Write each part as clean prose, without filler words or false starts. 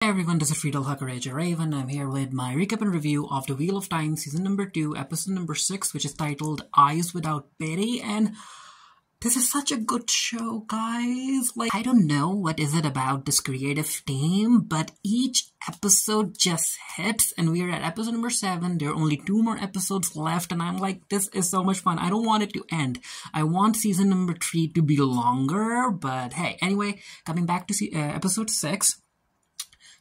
Hey everyone, this is Friedel Hakaraja Raven. I'm here with my recap and review of The Wheel of Time Season number 2, Episode number 6, which is titled Eyes Without Pity. And this is such a good show, guys. I don't know what is it about this creative team, but each episode just hits, and we are at episode number 7. There are only 2 more episodes left, and I'm like, this is so much fun. I don't want it to end. I want season number 3 to be longer, but hey, anyway, coming back to episode 6.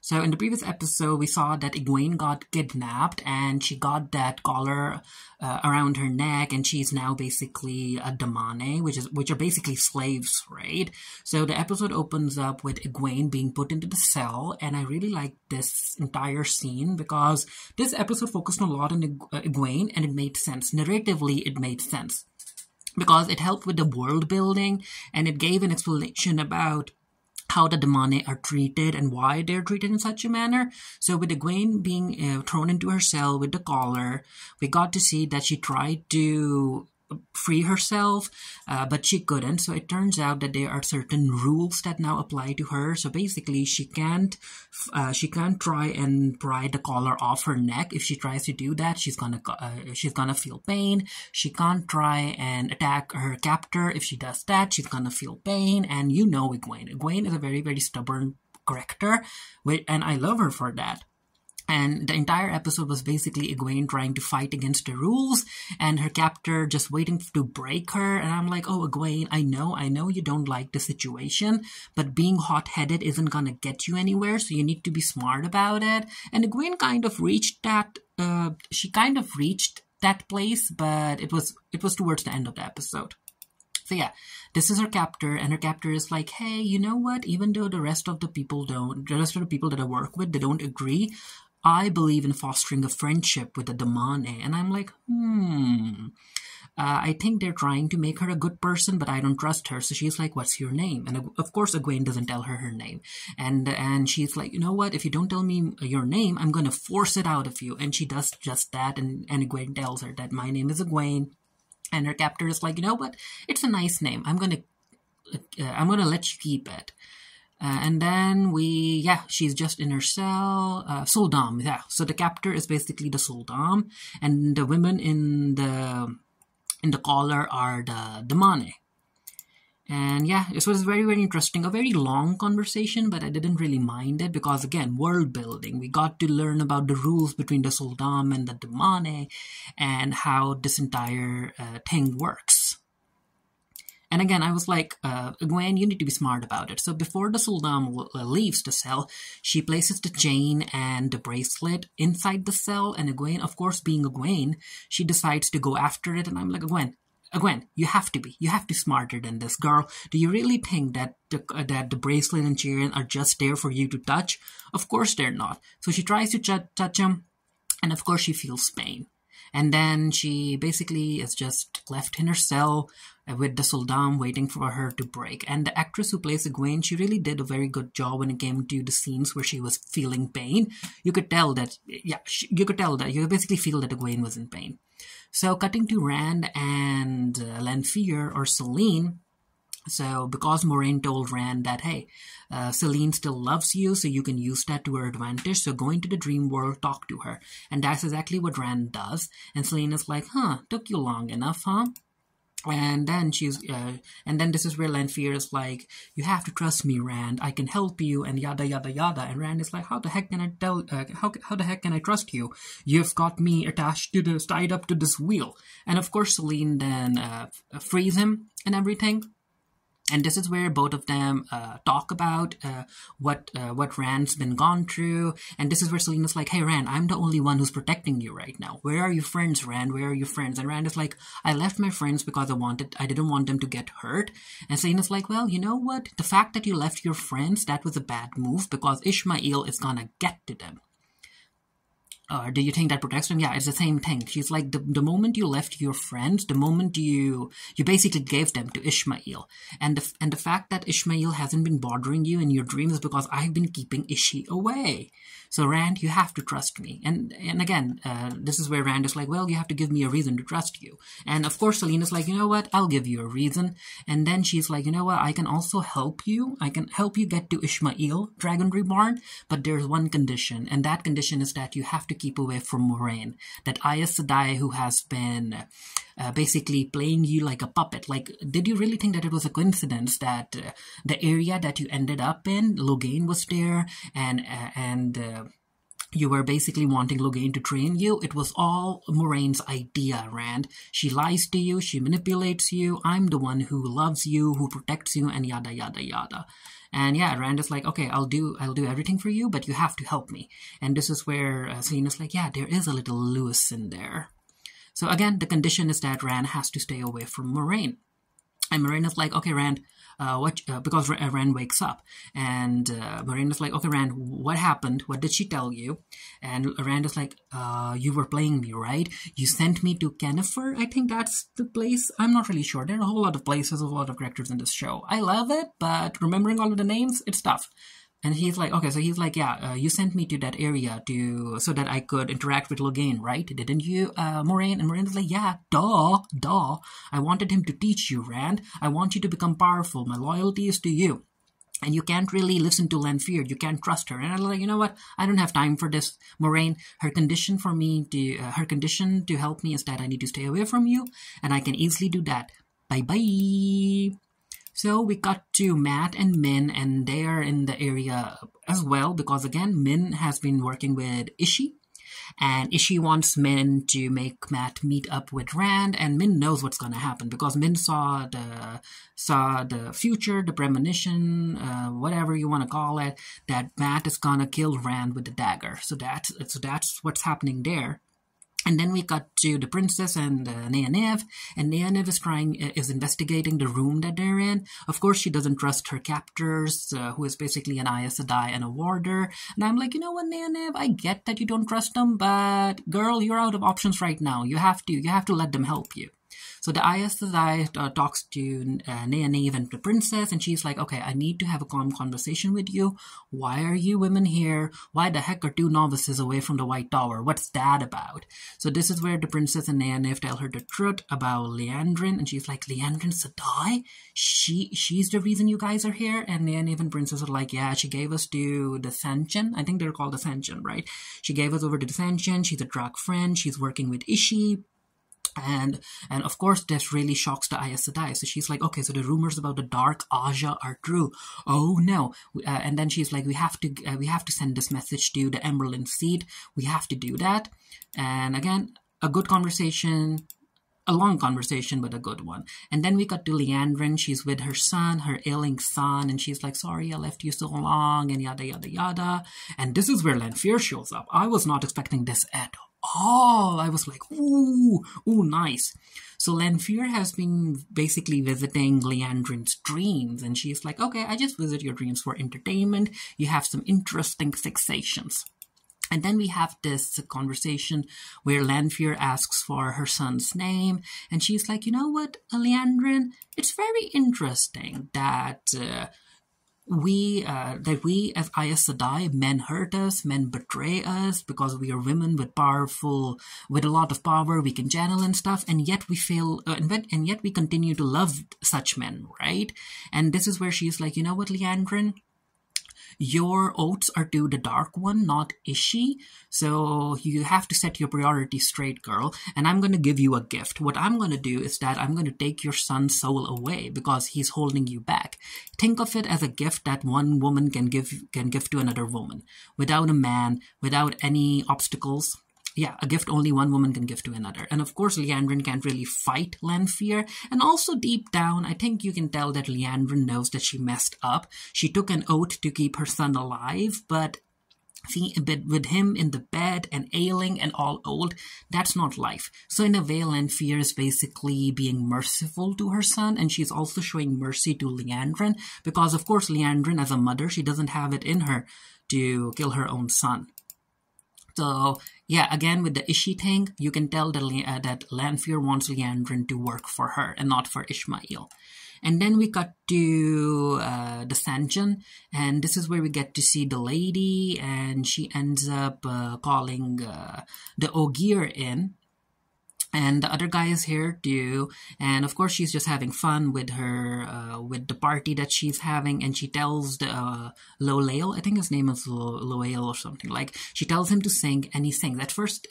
So in the previous episode, we saw that Egwene got kidnapped and she got that collar around her neck, and she's now basically a damane, which are basically slaves, right? So the episode opens up with Egwene being put into the cell, and I really like this entire scene because this episode focused a lot on Egwene, and it made sense. Narratively, it made sense because it helped with the world building, and it gave an explanation about how the damane are treated and why they're treated in such a manner. So with Egwene being thrown into her cell with the collar, we got to see that she tried to free herself, but she couldn't. So it turns out that there are certain rules that now apply to her. So basically, she can't try and pry the collar off her neck. If she tries to do that, she's gonna feel pain. She can't try and attack her captor. If she does that, she's gonna feel pain. And you know Egwene. Egwene is a very, very stubborn character, and I love her for that. And the entire episode was basically Egwene trying to fight against the rules and her captor just waiting to break her. And I'm like, oh, Egwene, I know you don't like the situation, but being hot-headed isn't gonna get you anywhere, so you need to be smart about it. And Egwene kind of reached that, place, but it was towards the end of the episode. So yeah, this is her captor, and her captor is like, hey, you know what? Even though the rest of the people that I work with, they don't agree, I believe in fostering a friendship with the damane. And I'm like, I think they're trying to make her a good person, but I don't trust her. So she's like, what's your name? And of course, Egwene doesn't tell her name. And she's like, you know what? If you don't tell me your name, I'm going to force it out of you. And she does just that. And Egwene tells her that my name is Egwene. And her captor is like, you know what? It's a nice name. I'm gonna let you keep it. And then she's just in her cell. Sul'dam, yeah. So the captor is basically the Sul'dam, and the women in the collar are the damane. And yeah, this was very, very interesting. A very long conversation, but I didn't really mind it because, again, world building. We got to learn about the rules between the Sul'dam and the damane and how this entire thing works. And again, I was like, Egwene, you need to be smart about it. So before the Sul'dam leaves the cell, she places the chain and the bracelet inside the cell. And Egwene, of course, being Egwene, she decides to go after it. And I'm like, Egwene, you have to be smarter than this, girl. Do you really think that the bracelet and chain are just there for you to touch? Of course they're not. So she tries to touch them, and of course she feels pain. And then she basically is just left in her cell with the Sul'dam waiting for her to break. And the actress who plays Egwene, she really did a very good job when it came to the scenes where she was feeling pain. You could tell that, you could basically feel that Egwene was in pain. So cutting to Rand and Lanfear or Selene. So because Moiraine told Rand that, hey, Selene still loves you, so you can use that to her advantage, so go into the dream world, talk to her. And that's exactly what Rand does. And Selene is like, took you long enough, huh? And then this is where Lanfear is like, you have to trust me, Rand. I can help you, and yada yada yada. And Rand is like, how the heck can I how the heck can I trust you? You've got me tied up to this wheel. And of course, Selene then frees him and everything. And this is where both of them talk about what Rand's been gone through. And this is where Selena's like, hey, Rand, I'm the only one who's protecting you right now. Where are your friends, Rand? Where are your friends? And Rand is like, I left my friends because I didn't want them to get hurt. And Selena's like, well, you know what? The fact that you left your friends, that was a bad move because Ishamael is gonna get to them. do you think that protects him? Yeah, it's the same thing. She's like, the moment you left your friends, the moment you basically gave them to Ishmael, and the fact that Ishmael hasn't been bothering you in your dreams is because I've been keeping Ishi away. So Rand, you have to trust me. And again, this is where Rand is like, well, you have to give me a reason to trust you. And of course, Selena's like, you know what? I'll give you a reason. And then she's like, you know what? I can also help you. I can help you get to Ishmael, Dragon Reborn. But there's one condition, and that condition is that you have to keep away from Moiraine, that Aes Sedai, who has been basically playing you like a puppet. Like, did you really think that it was a coincidence that the area that you ended up in, Logain was there, and you were basically wanting Logain to train you? It was all Moraine's idea, Rand. She lies to you, she manipulates you. I'm the one who loves you, who protects you, and yada yada yada. And yeah, Rand is like, okay, I'll do everything for you, but you have to help me. And this is where Selena's like, yeah, there is a little Lewis in there. So again, the condition is that Rand has to stay away from Moiraine. And Moiraine is like, okay, Rand, because Rand wakes up, and Moiraine is like, okay, Rand, what happened? What did she tell you? And Rand is like, you were playing me, right? You sent me to Kennifer. I think that's the place. I'm not really sure. There are a whole lot of places, a lot of characters in this show. I love it, but remembering all of the names, it's tough. And he's like, okay, so he's like, yeah, you sent me to that area so that I could interact with Logain, right? Didn't you, Moiraine? And Moraine's like, yeah, duh. I wanted him to teach you, Rand. I want you to become powerful. My loyalty is to you. And you can't really listen to Lanfear. You can't trust her. And I'm like, you know what? I don't have time for this, Moiraine. Her condition to help me is that I need to stay away from you, and I can easily do that. Bye-bye. So we cut to Mat and Min, and they are in the area as well, because again, Min has been working with Ishi, and Ishi wants Min to make Mat meet up with Rand, and Min knows what's going to happen, because Min saw the future, the premonition, whatever you want to call it, that Mat is going to kill Rand with the dagger. So that's what's happening there. And then we cut to the princess and Nynaeve, and Nynaeve is investigating the room that they're in. Of course, she doesn't trust her captors, who is basically an Aes Sedai and a warder. And I'm like, you know what, Nynaeve, I get that you don't trust them, but girl, you're out of options right now. You have to let them help you. So the Aes Sedai talks to Nynaeve and the princess, and she's like, okay, I need to have a calm conversation with you. Why are you women here? Why the heck are two novices away from the White Tower? What's that about? So this is where the princess and Nynaeve tell her the truth about Liandrin, and she's like, Liandrin Sedai? She's the reason you guys are here? And Nynaeve and princess are like, yeah, she gave us to the Seanchan. I think they're called the Seanchan, right? She gave us over to the Seanchan. She's a drug friend. She's working with Ishi. And of course, this really shocks the Aes Sedai. So she's like, okay, so the rumors about the Dark Aja are true. Oh no! And then she's like, we have to send this message to the Emerald Seed. We have to do that. And again, a good conversation. A long conversation, but a good one. And then we got to Liandrin. She's with her son, her ailing son, and she's like, sorry, I left you so long, and yada, yada, yada. And this is where Lanfear shows up. I was not expecting this at all. I was like, ooh, nice. So Lanfear has been basically visiting Liandrin's dreams, and she's like, okay, I just visit your dreams for entertainment. You have some interesting fixations. And then we have this conversation where Lanfear asks for her son's name, and she's like, you know what, Liandrin, it's very interesting that we as Aes Sedai, men hurt us, men betray us because we are women with a lot of power, we can channel and stuff, and yet we fail, and yet we continue to love such men, right? And this is where she's like, you know what, Liandrin? Your oaths are to the Dark One, not Ishi. So you have to set your priorities straight, girl. And I'm going to give you a gift. What I'm going to do is that I'm going to take your son's soul away because he's holding you back. Think of it as a gift that one woman can give to another woman. Without a man, without any obstacles. Yeah, a gift only one woman can give to another. And of course, Liandrin can't really fight Lanfear. And also deep down, I think you can tell that Liandrin knows that she messed up. She took an oath to keep her son alive, but see, with him in the bed and ailing and all old, that's not life. So in a way, Lanfear is basically being merciful to her son, and she's also showing mercy to Liandrin, because of course, Liandrin as a mother, she doesn't have it in her to kill her own son. So yeah, again with the Ishi thing, you can tell that that Lanfear wants Liandrin to work for her and not for Ishmael. And then we cut to the Sanjin, and this is where we get to see the lady, and she ends up calling the Ogier in. And the other guy is here too, and of course she's just having fun with her, with the party that she's having, and she tells the Loelael, I think his name is Loelael or something, like, she tells him to sing, and he sings. At first,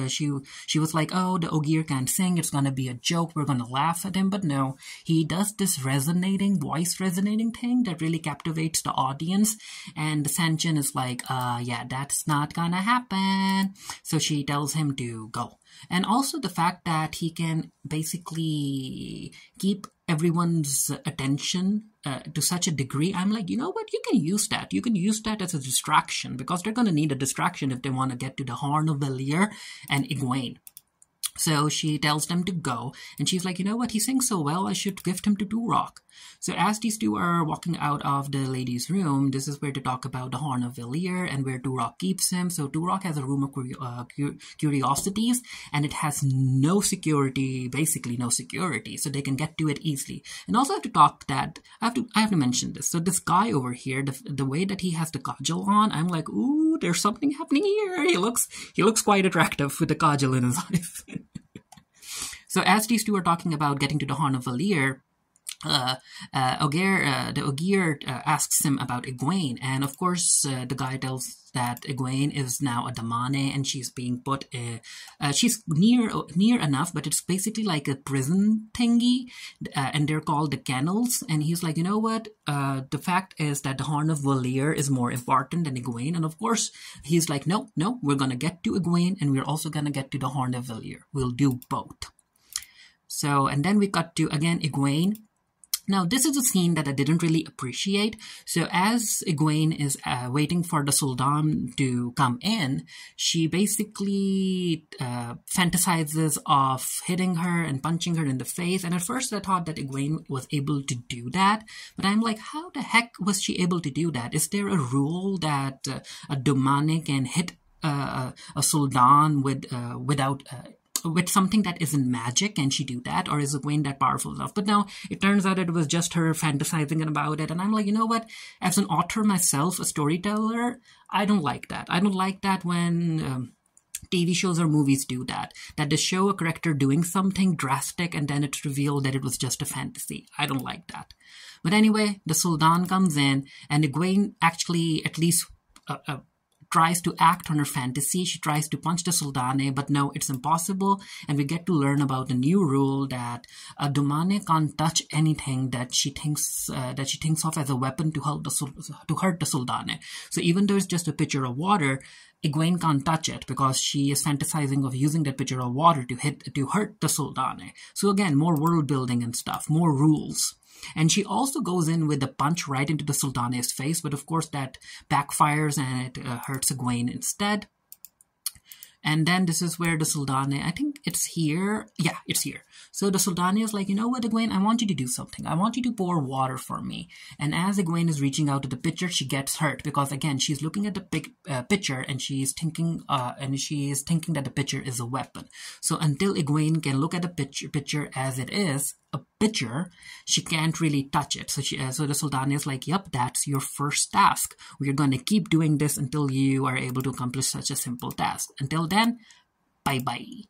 she was like, oh, the Ogier can't sing, it's gonna be a joke, we're gonna laugh at him, but no, he does this voice resonating thing that really captivates the audience, and the Sanjin is like, yeah, that's not gonna happen, so she tells him to go. And also the fact that he can basically keep everyone's attention to such a degree, I'm like, you know what, you can use that. You can use that as a distraction, because they're going to need a distraction if they want to get to the Horn of Valere and Egwene. So she tells them to go, and she's like, you know what, he sings so well, I should gift him to Durok. So as these two are walking out of the lady's room, this is where they talk about the Horn of Valere and where Durok keeps him. So Durok has a room of curiosities, and it has no security, basically no security, so they can get to it easily. And also I have to talk that, I have to mention this. So this guy over here, the way that he has the kajal on, I'm like, ooh, there's something happening here. He looks quite attractive with the kajal in his eyes. So as these two are talking about getting to the Horn of Valere, the Ogier asks him about Egwene, and of course the guy tells that Egwene is now a damane, and she's being put, she's near enough, but it's basically like a prison thingy, and they're called the kennels. And he's like, you know what, the fact is that the Horn of Valere is more important than Egwene, and of course he's like, no, we're gonna get to Egwene, and we're also gonna get to the Horn of Valere. We'll do both. So, and then we cut to, again, Egwene. Now, this is a scene that I didn't really appreciate. So as Egwene is waiting for the Sultan to come in, she basically fantasizes of hitting her and punching her in the face. And at first I thought that Egwene was able to do that. But I'm like, how the heck was she able to do that? Is there a rule that a damane can hit a Sultan without... with something that isn't magic? Can she do that? Or is Egwene that powerful enough? But no, it turns out it was just her fantasizing about it. And I'm like, you know what? As an author myself, a storyteller, I don't like that. I don't like that when TV shows or movies do that. That they show a character doing something drastic and then it's revealed that it was just a fantasy. I don't like that. But anyway, the Sultan comes in, and Egwene actually at least... tries to act on her fantasy. She tries to punch the Sultane, but no, it's impossible. And we get to learn about a new rule that a damane can't touch anything that she thinks of as a weapon to hurt the Sultane. So even though it's just a pitcher of water, Egwene can't touch it because she is fantasizing of using that pitcher of water to hurt the Sultane. So again, more world building and stuff, more rules. And she also goes in with a punch right into the Sultane's face, but of course that backfires and it hurts Egwene instead. And then this is where the Sultane, I think it's here. Yeah, it's here. So the Sultane is like, you know what, Egwene, I want you to do something. I want you to pour water for me. And as Egwene is reaching out to the pitcher, she gets hurt because, again, she's looking at the pitcher and she's thinking that the pitcher is a weapon. So until Egwene can look at the pitcher as it is, a pitcher, she can't really touch it. So the Sultane is like, yep, that's your first task. We're going to keep doing this until you are able to accomplish such a simple task. Until then, bye-bye.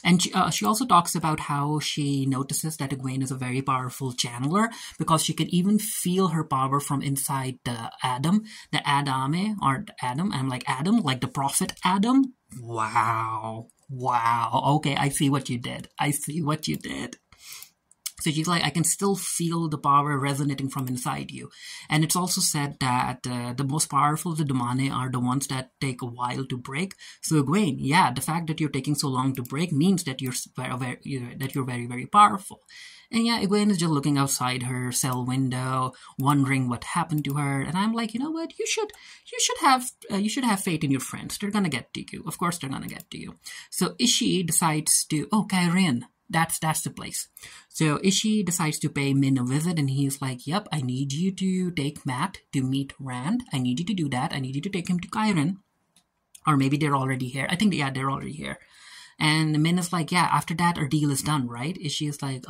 And she also talks about how she notices that Egwene is a very powerful channeler because she can even feel her power from inside the Adam, the Adame, or Adam. I'm like, Adam, like the prophet Adam? Wow. Okay, I see what you did. So she's like, I can still feel the power resonating from inside you. And it's also said that the most powerful of the damane are the ones that take a while to break. So Egwene, yeah, the fact that you're taking so long to break means that you're very, very powerful. And yeah, Egwene is just looking outside her cell window, wondering what happened to her. And I'm like, you know what? You should have faith in your friends. They're gonna get to you. Of course, they're gonna get to you. So Ishi decides to, Cairhien. That's the place. So Ishi decides to pay Min a visit, and he's like, yep, I need you to take Mat to meet Rand. I need you to do that. I need you to take him to Cairhien. Or maybe they're already here. I think, yeah, they're already here. And Min is like, yeah, after that, our deal is done, right? She's like,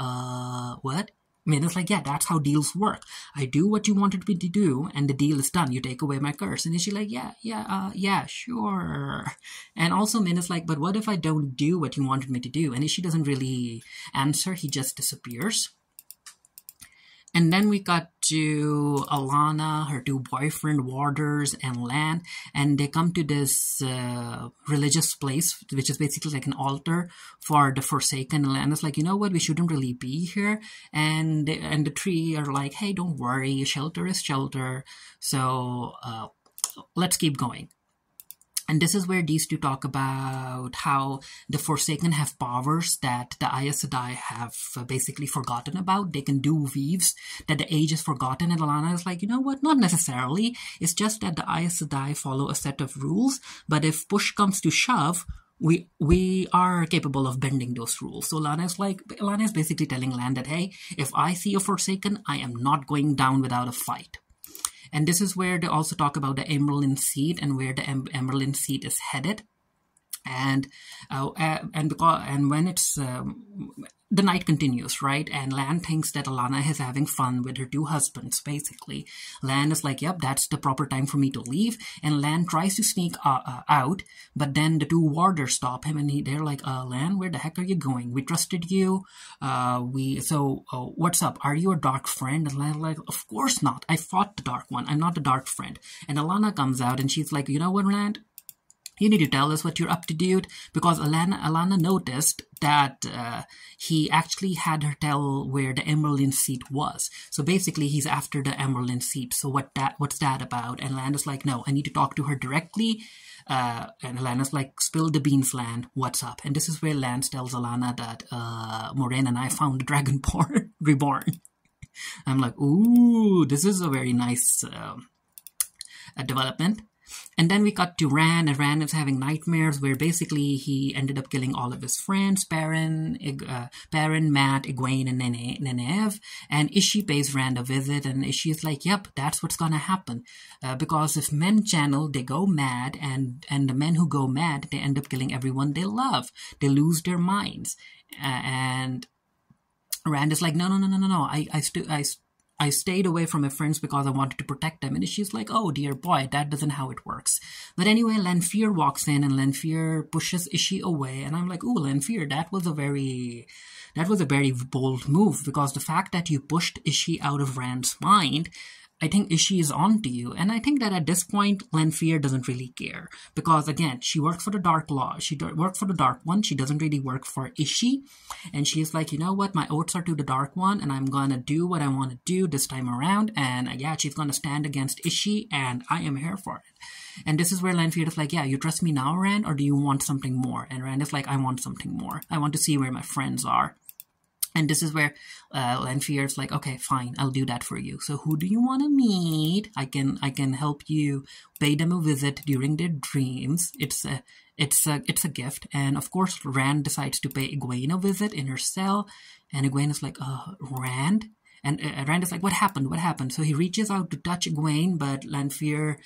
what? Min is like, yeah, that's how deals work. I do what you wanted me to do, and the deal is done. You take away my curse. And she's like, yeah, sure. And also Min is like, but what if I don't do what you wanted me to do? And she doesn't really answer. He just disappears. And then we got to Alanna, her two boyfriend, Warders, and Lan, and they come to this religious place, which is basically like an altar for the Forsaken. And Lan is like, you know what, we shouldn't really be here. And the three are like, hey, don't worry, shelter is shelter. So let's keep going. And this is where these two talk about how the Forsaken have powers that the Aes Sedai have basically forgotten about. They can do weaves that the age is forgotten. And Alanna is like, you know what? Not necessarily. It's just that the Aes Sedai follow a set of rules. But if push comes to shove, we are capable of bending those rules. So Alanna is basically telling Lan that, hey, if I see a Forsaken, I am not going down without a fight. And this is where they also talk about the Amyrlin Seat and where the Amyrlin Seat is headed. And when it's the night continues, right? And Lan thinks that Alanna is having fun with her two husbands, basically. Lan is like, yep, that's the proper time for me to leave. And Lan tries to sneak out, but then the two warders stop him, and they're like, Lan, where the heck are you going? We trusted you. What's up? Are you a dark friend? And Lan's like, of course not. I fought the Dark One. I'm not a dark friend. And Alanna comes out, and she's like, you know what, Lan? You need to tell us what you're up to, dude, because Alanna noticed that he actually had her tell where the Amyrlin Seat was. So basically, he's after the Amyrlin Seat. So what's that about? And Alanna's like, no, I need to talk to her directly. And Alanna's like, spill the beans, Lan. What's up? And this is where Lance tells Alanna that Moiraine and I found the Dragonborn reborn. I'm like, ooh, this is a very nice development. And then we cut to Rand, and Rand is having nightmares where basically he ended up killing all of his friends, Perrin, Mat, Egwene, and Nynaeve. And Ishshi pays Rand a visit, and Ishshi like, yep, that's what's gonna happen. Because if men channel, they go mad, and the men who go mad, they end up killing everyone they love. They lose their minds. And Rand is like, no, I stayed away from my friends because I wanted to protect them. And she's like, oh, dear boy, that isn't how it works. But anyway, Lanfear walks in, and Lanfear pushes Ishshi away. And I'm like, ooh, Lanfear, that was a very bold move, because the fact that you pushed Ishshi out of Rand's mind, I think Ishshi is on to you. And I think that at this point, Lanfear doesn't really care. Because again, she worked for the Dark Law. She worked for the Dark One. She doesn't really work for Ishshi. And she's like, you know what? My oaths are to the Dark One, and I'm gonna do what I want to do this time around. And yeah, she's gonna stand against Ishshi, and I am here for it. And this is where Lanfear is like, yeah, you trust me now, Rand, or do you want something more? And Rand is like, I want something more. I want to see where my friends are. And this is where Lanfear is like, okay, fine, I'll do that for you. So who do you want to meet? I can help you pay them a visit during their dreams. It's a gift. And of course, Rand decides to pay Egwene a visit in her cell. And Egwene is like, Rand? And Rand is like, what happened? What happened? So he reaches out to touch Egwene, but Lanfear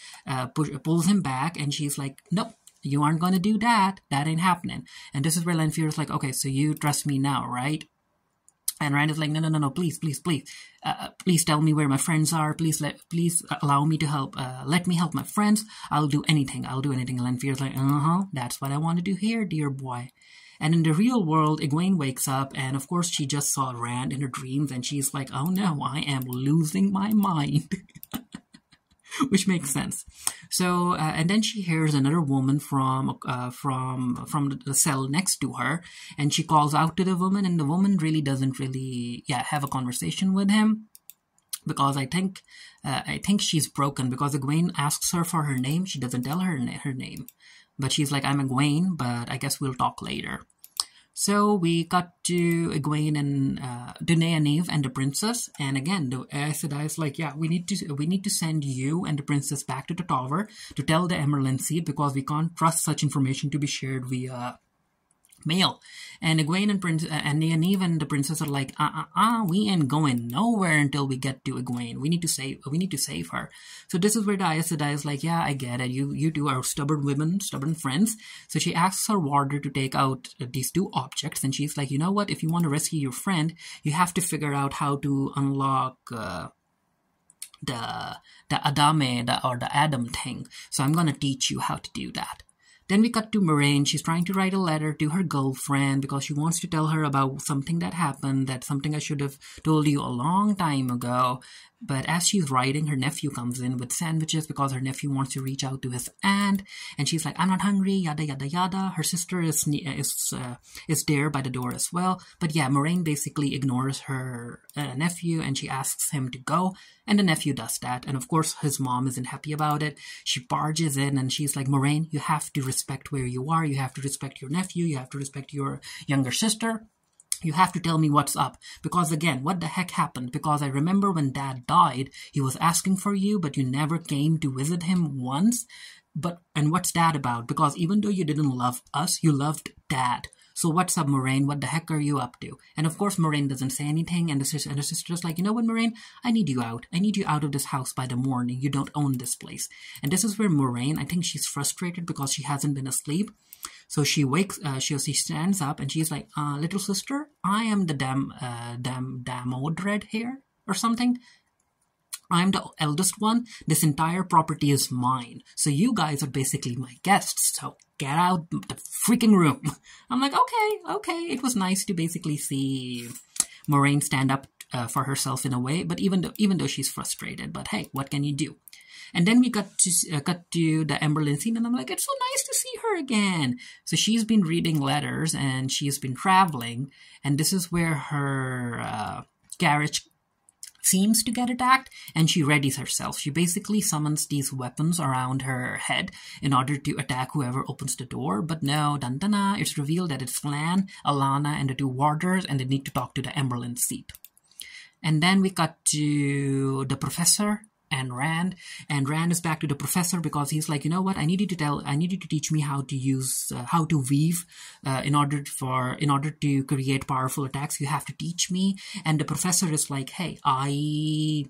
pulls him back, and she's like, nope. You aren't going to do that. That ain't happening. And this is where Lanfear is like, okay, so you trust me now, right? And Rand is like, no, please tell me where my friends are. Please allow me to help. Let me help my friends. I'll do anything. And Lanfear is like, that's what I want to do here, dear boy. And in the real world, Egwene wakes up, and of course she just saw Rand in her dreams, and she's like, oh no, I am losing my mind. Which makes sense. So, and then she hears another woman from the cell next to her, and she calls out to the woman, and the woman really doesn't have a conversation with him, because I think she's broken, because Egwene asks her for her name. She doesn't tell her name, but she's like, I'm Egwene, but I guess we'll talk later. So we cut to Egwene and Nynaeve and the princess, and again, the Aes Sedai is like, yeah, we need to send you and the princess back to the tower to tell the Amyrlin Seat, because we can't trust such information to be shared via male. And Egwene and Nynaeve and the princess are like, we ain't going nowhere until we get to Egwene. We need to save her. So this is where the Aes Sedai is like, yeah, I get it. You two are stubborn women, stubborn friends. So she asks her warder to take out these two objects, and she's like, you know what? If you want to rescue your friend, you have to figure out how to unlock the Adame, or the Adam thing. So I'm gonna teach you how to do that. Then we cut to Moiraine. She's trying to write a letter to her girlfriend because she wants to tell her about something that happened, that something I should have told you a long time ago. But as she's writing, her nephew comes in with sandwiches because her nephew wants to reach out to his aunt. And she's like, I'm not hungry, yada, yada, yada. Her sister is there by the door as well. But yeah, Moiraine basically ignores her nephew and she asks him to go. And the nephew does that. And of course, his mom isn't happy about it. She barges in and she's like, Moiraine, you have to respect where you are. You have to respect your nephew. You have to respect your younger sister. You have to tell me what's up. Because again, what the heck happened? Because I remember when Dad died, he was asking for you, but you never came to visit him once. And what's that about? Because even though you didn't love us, you loved Dad. So what's up, Moiraine? What the heck are you up to? And of course, Moiraine doesn't say anything. And the sister's like, you know what, Moiraine? I need you out. I need you out of this house by the morning. You don't own this place. And this is where Moiraine, I think she's frustrated because she hasn't been asleep. So she she stands up and she's like, little sister, I am the Damodred here or something. I'm the eldest one. This entire property is mine. So you guys are basically my guests. So get out the freaking room. I'm like, okay. It was nice to basically see Moiraine stand up for herself in a way. But even though she's frustrated, but hey, what can you do? And then we cut to the Amberlin scene, and I'm like, it's so nice to see her again. So she's been reading letters, and she's been traveling, and this is where her carriage seems to get attacked, and she readies herself. She basically summons these weapons around her head in order to attack whoever opens the door. But no, dun-dun-dun, it's revealed that it's Flann, Alanna, and the two warders, and they need to talk to the Amberlin seat. And then we cut to the professor and Rand is back to the professor because he's like, you know what, I need you to teach me how to weave in order to create powerful attacks. You have to teach me. And the professor is like, hey, I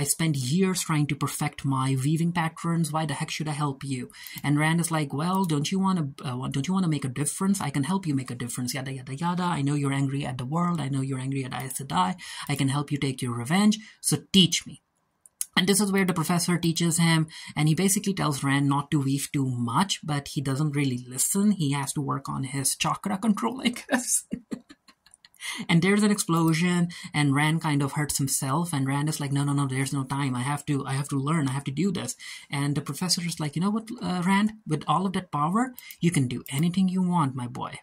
spent years trying to perfect my weaving patterns. Why the heck should I help you? And Rand is like, well, don't you want to make a difference? I can help you make a difference. Yada yada yada. I know you're angry at the world. I know you're angry at Aes Sedai. I can help you take your revenge. So teach me. And this is where the professor teaches him, and he basically tells Rand not to weave too much, but he doesn't really listen. He has to work on his chakra control, I guess. And there's an explosion, and Rand kind of hurts himself, and Rand is like, no, there's no time. I have to learn. I have to do this. And the professor is like, you know what, Rand, with all of that power, you can do anything you want, my boy.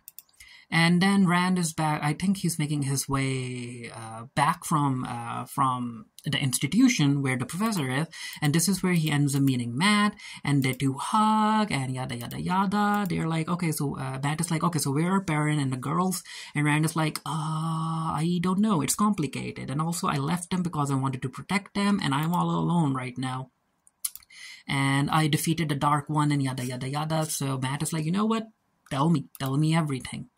And then Rand is back. I think he's making his way back from the institution where the professor is, and this is where he ends up meeting Mat, and they do hug and yada yada yada. They're like, okay, so Mat is like, okay, so where are Perrin and the girls? And Rand is like, I don't know. It's complicated, and also I left them because I wanted to protect them, and I'm all alone right now. And I defeated the Dark One, and yada yada yada. So Mat is like, you know what? Tell me everything.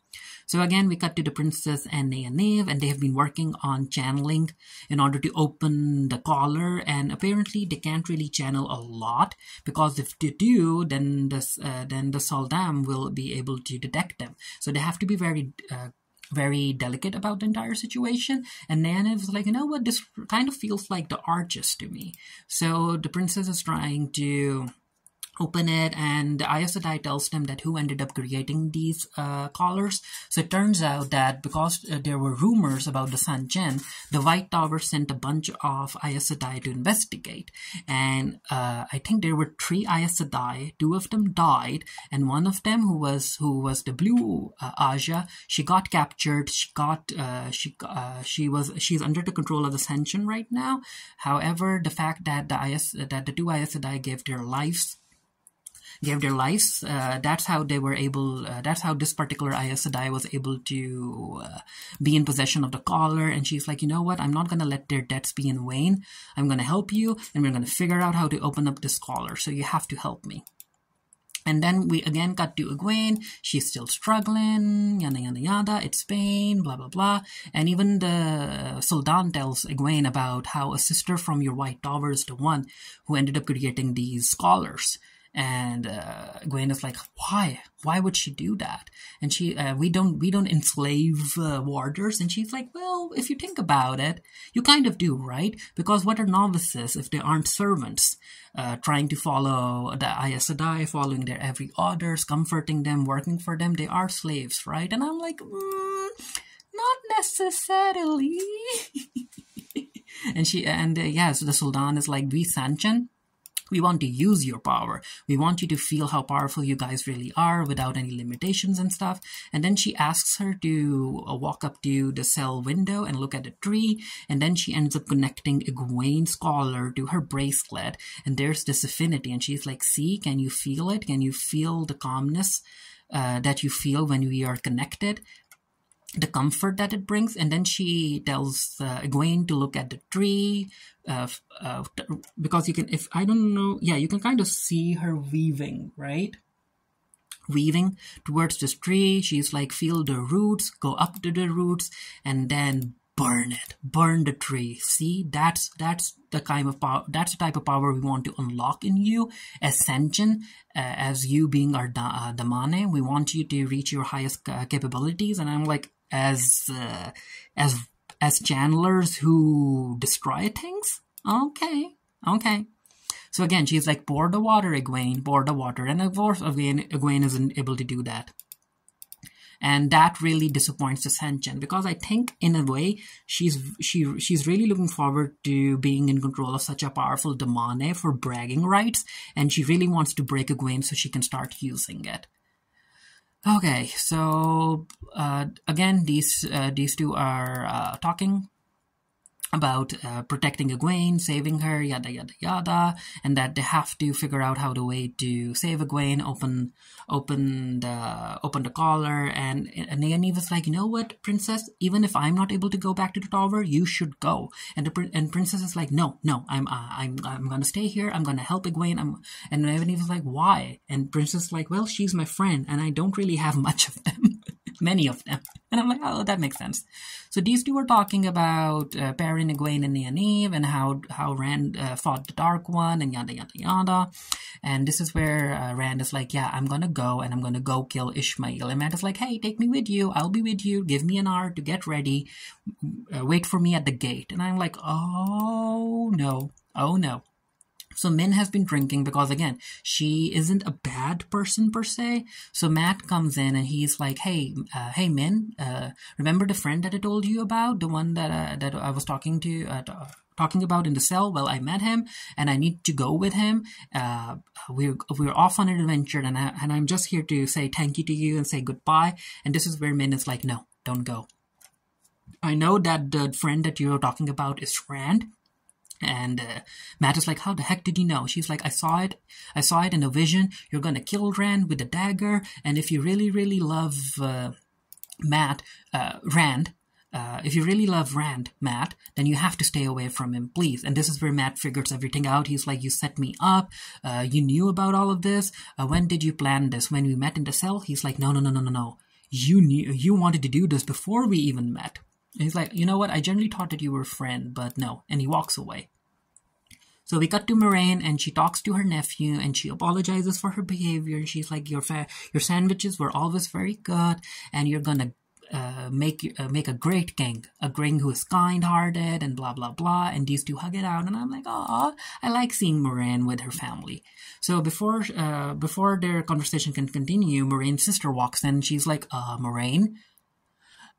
So again, we cut to the princess and Nynaeve, and they have been working on channeling in order to open the collar, and apparently they can't really channel a lot, because if they do, then the Saldam will be able to detect them. So they have to be very delicate about the entire situation. And Nynaeve is like, you know what, this kind of feels like the Arches to me. So the princess is trying to open it, and Aes Sedai tells them that who ended up creating these collars. So it turns out that because there were rumors about the San'chen, the White Tower sent a bunch of Aes Sedai to investigate. And I think there were 3 Aes Sedai. 2 of them died, and one of them, who was the blue Aja, she got captured. She's under the control of the San'chen right now. However, the fact that the 2 Aes Sedai gave their lives, that's how they were able, that's how this particular Aes Sedai was able to be in possession of the collar. And she's like, you know what, I'm not going to let their deaths be in vain. I'm going to help you, and we're going to figure out how to open up this collar. So you have to help me. And then we again cut to Egwene. She's still struggling, yada, yada, yada. It's pain, blah, blah, blah. And even the Sultan tells Egwene about how a sister from your White Tower is the one who ended up creating these scholars. And Egwene is like, why? Why would she do that? And we don't enslave warders. And she's like, well, if you think about it, you kind of do, right? Because what are novices if they aren't servants? Trying to follow the Aes Sedai, following their every orders, comforting them, working for them. They are slaves, right? And I'm like, not necessarily. And yes, the Sultan is like, we Sanchin, we want to use your power. We want you to feel how powerful you guys really are without any limitations and stuff. And then she asks her to walk up to the cell window and look at the tree. And then she ends up connecting Egwene's collar to her bracelet. And there's this affinity. And she's like, see, can you feel it? Can you feel the calmness that you feel when we are connected? The comfort that it brings. And then she tells Egwene to look at the tree, because you can, if I don't know, yeah, you can kind of see her weaving, right? Weaving towards this tree. She's like, feel the roots, go up to the roots, and then burn it, burn the tree. See, that's the kind of power, that's the type of power we want to unlock in you, Ascension, as you being our Damane. We want you to reach your highest capabilities. And I'm like, as channelers who destroy things? Okay. So again, she's like, pour the water, Egwene, pour the water. And of course, Egwene isn't able to do that. And that really disappoints Ascension, because I think in a way she's really looking forward to being in control of such a powerful Damane for bragging rights, and she really wants to break Egwene so she can start using it. Okay, so again, these two are talking about protecting Egwene, saving her, yada, yada, yada, and that they have to figure out how the way to save Egwene, open the collar, and Nynaeve was like, you know what, Princess, even if I'm not able to go back to the tower, you should go. And Princess is like, no, I'm gonna stay here, I'm gonna help Egwene, and Nynaeve was like, why? And Princess is like, well, she's my friend, and I don't really have much of them. Many of them. And I'm like, oh, that makes sense. So these two were talking about pairing Egwene and Nynaeve, and how Rand fought the Dark One, and yada, yada, yada. And this is where Rand is like, yeah, I'm gonna go, and I'm gonna go kill Ishamael. And Matt is like, hey, take me with you. I'll be with you. Give me an hour to get ready. Wait for me at the gate. And I'm like, oh, no. Oh, no. So Min has been drinking because, again, she isn't a bad person per se. So Matt comes in and he's like, hey, Min, remember the friend that I told you about? The one that I was talking about in the cell? Well, I met him and I need to go with him. We're off on an adventure, and I'm just here to say thank you to you and say goodbye. And this is where Min is like, no, don't go. I know that the friend that you're talking about is Rand. And Matt is like, how the heck did you know? She's like, I saw it in a vision. You're gonna kill Rand with a dagger. And if you really, really love Rand, if you really love Rand, Matt, then you have to stay away from him, please. And this is where Matt figures everything out. He's like, you set me up. You knew about all of this. When did you plan this? When we met in the cell? He's like, no. You wanted to do this before we even met. And he's like, you know what? I generally thought that you were a friend, but no. And he walks away. So we cut to Moiraine, and she talks to her nephew, and she apologizes for her behavior. And she's like, your sandwiches were always very good, and you're gonna make a great king who is kind-hearted, and blah blah blah. And these two hug it out, and I'm like, oh, I like seeing Moiraine with her family. So before their conversation can continue, Moraine's sister walks in, and she's like, Moiraine,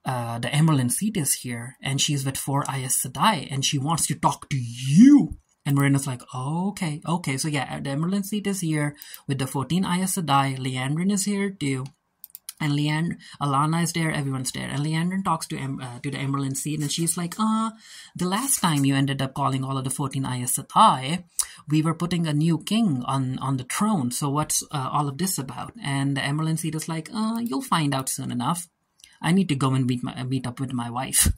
the Emerald Seat is here, and she's with 4 Aes Sedai, and she wants to talk to you. And Moiraine is like, oh, okay. So yeah, the Emerald Seat is here with the 14 Aes Sedai. Liandrin is here too. And Alana is there, everyone's there. And Liandrin talks to the Emerald Seat, and she's like, the last time you ended up calling all of the 14 Aes Sedai, we were putting a new king on the throne. So what's all of this about? And the Emerald Seat is like, you'll find out soon enough. I need to go and meet up with my wife.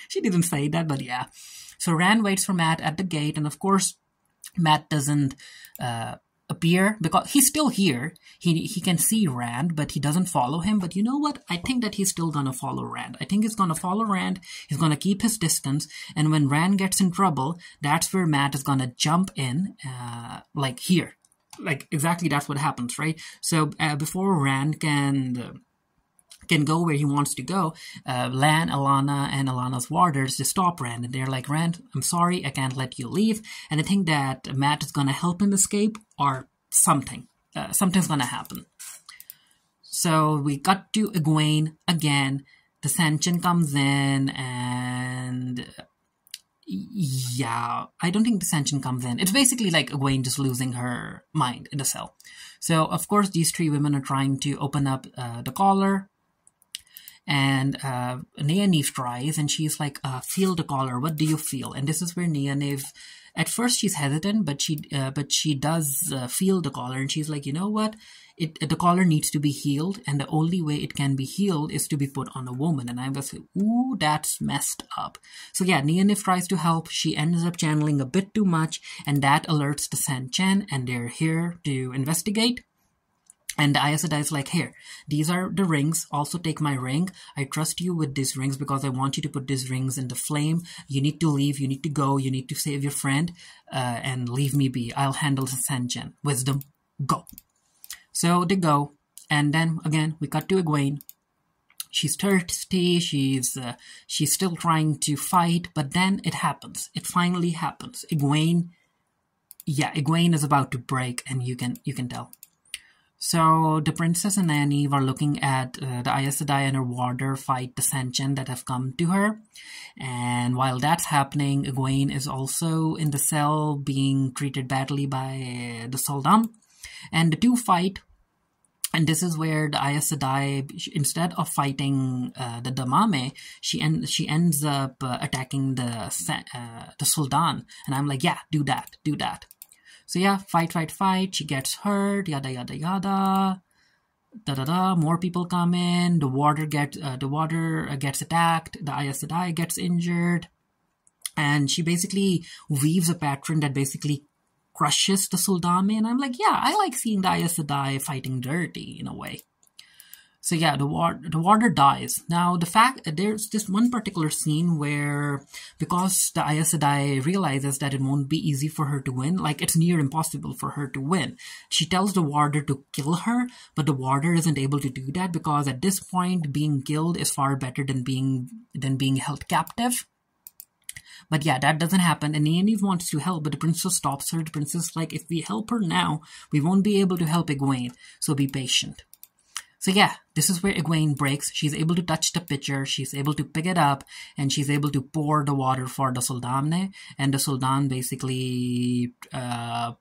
She didn't say that, but yeah. So Rand waits for Matt at the gate, and of course, Matt doesn't appear, because he's still here. He can see Rand, but he doesn't follow him. But you know what? I think that he's still gonna follow Rand. I think he's gonna follow Rand. He's gonna keep his distance. And when Rand gets in trouble, that's where Mat is gonna jump in, like here. Like exactly that's what happens, right? So before Rand can go where he wants to go, Lan, Alanna, and Alana's warders, they stop Rand, and they're like, Rand, I'm sorry, I can't let you leave. And I think that Mat is going to help him escape, or something. Something's going to happen. So we got to Egwene again. The Seanchan comes in, and yeah, I don't think the Seanchan comes in. It's basically like Egwene just losing her mind in the cell. So, of course, these three women are trying to open up the collar. And Nynaeve tries, and she's like, feel the collar, what do you feel? And this is where Nynaeve, at first she's hesitant, but she does feel the collar, and she's like, you know what? The collar needs to be healed, and the only way it can be healed is to be put on a woman. And I was like, ooh, that's messed up. So yeah, Nynaeve tries to help. She ends up channeling a bit too much, and that alerts the Seanchan, and they're here to investigate. And the Aes Sedai is like, here, these are the rings. Also take my ring. I trust you with these rings because I want you to put these rings in the flame. You need to leave. You need to go. You need to save your friend. And leave me be. I'll handle the Seanchan. Wisdom, go. So they go. And then, again, we cut to Egwene. She's thirsty. She's still trying to fight. But then it happens. It finally happens. Egwene is about to break. And you can tell. So the princess and Nynaeve are looking at the Aes Sedai and her warder fight the Seanchan that have come to her. And while that's happening, Egwene is also in the cell being treated badly by the sul'dam. And the two fight. And this is where the Aes Sedai, instead of fighting the Damame, she ends up attacking the sul'dan. And I'm like, yeah, do that. So yeah, fight. She gets hurt, yada yada yada. More people come in. The warder gets attacked. The Aes Sedai gets injured, and she basically weaves a pattern that basically crushes the sul'dam. And I'm like, yeah, I like seeing the Aes Sedai fighting dirty in a way. So yeah, the warder dies. Now, the fact there's this one particular scene where, because the Aes Sedai realizes that it won't be easy for her to win, like it's near impossible for her to win, she tells the warder to kill her, but the warder isn't able to do that because at this point, being killed is far better than being held captive. But yeah, that doesn't happen, and Nynaeve wants to help, but the princess stops her. The princess is like, if we help her now, we won't be able to help Egwene, so be patient. So yeah, this is where Egwene breaks. She's able to touch the pitcher, she's able to pick it up, and she's able to pour the water for the sul'dam, and the sul'dan basically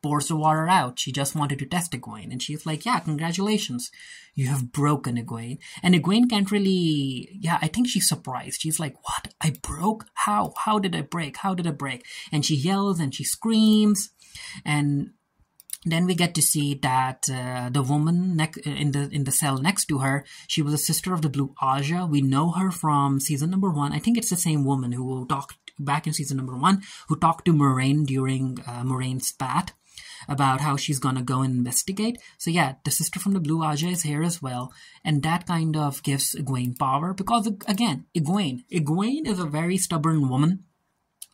pours the water out. She just wanted to test Egwene, and she's like, yeah, congratulations, you have broken, Egwene. And Egwene can't really, yeah, I think she's surprised. She's like, what? I broke? How? How did I break? How did I break? And she yells and she screams, and then we get to see that the woman in the cell next to her, she was a sister of the Blue Aja. We know her from season number 1. I think it's the same woman who talked back in season number 1, who talked to Moiraine during Moraine's spat about how she's gonna go and investigate. So yeah, the sister from the Blue Aja is here as well, and that kind of gives Egwene power because, again, Egwene is a very stubborn woman.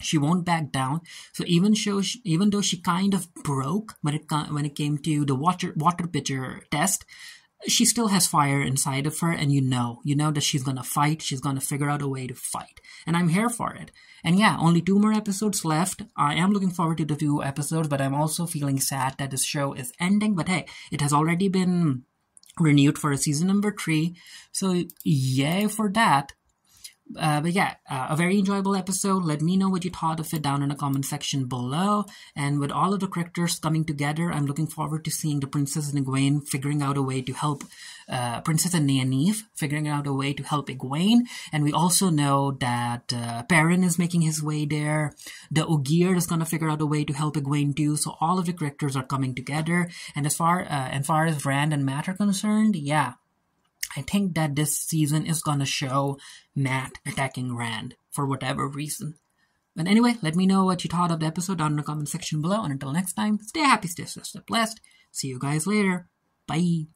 She won't back down. So even though she kind of broke when it came to the water pitcher test, she still has fire inside of her, and you know that she's gonna fight. She's gonna figure out a way to fight, and I'm here for it. And yeah, only 2 more episodes left. I am looking forward to the 2 episodes, but I'm also feeling sad that this show is ending. But hey, it has already been renewed for a season number 3, so yay for that. But yeah, a very enjoyable episode. Let me know what you thought of it down in the comment section below. And with all of the characters coming together, I'm looking forward to seeing the Princess and Egwene figuring out a way to help, Princess and Nynaeve figuring out a way to help Egwene. And we also know that Perrin is making his way there. The Ogier is going to figure out a way to help Egwene too. So all of the characters are coming together. And as far as Rand and Mat are concerned, yeah, I think that this season is gonna show Mat attacking Rand for whatever reason. But anyway, let me know what you thought of the episode down in the comment section below. And until next time, stay happy, stay blessed. See you guys later. Bye.